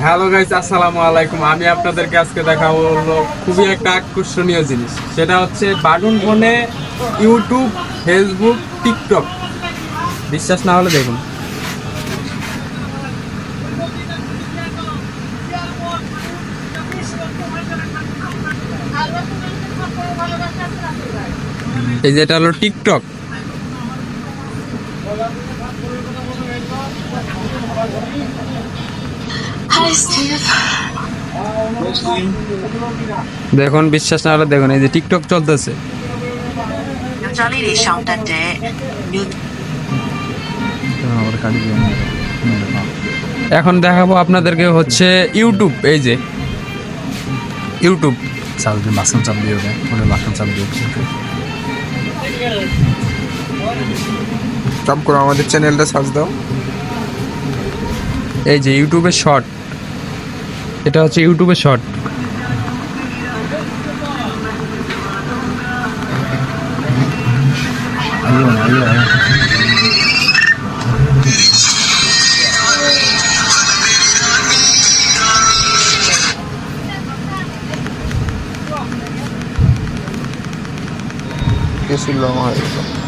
Hello guys, আসসালামু আলাইকুম। আমি আপনাদেরকে আজকে দেখাবো হলো খুবই একটা আকর্ষণীয় জিনিস। সেটা হচ্ছে বাটন ফোনে ইউটিউব, ফেসবুক, টিকটক। বিশ্বাস না হলে দেখুন। এই যে এটা হলো টিকটক। দেখুন, বিশ্বাস না হলে দেখুন, এই যে টিকটক চলতেছে। এখন দেখাবো আপনাদেরকে হচ্ছে ইউটিউব। এই যে ইউটিউব মাখন চাপ দিও রে ওরে মাখন চাপ দিও চাপ করো আমাদের চ্যানেলটা সার্চ দাও। এই যে ইউটিউবের শর্ট, এটা হচ্ছে ইউটিউবের শর্ট। কিছু লং হয়ে গেল।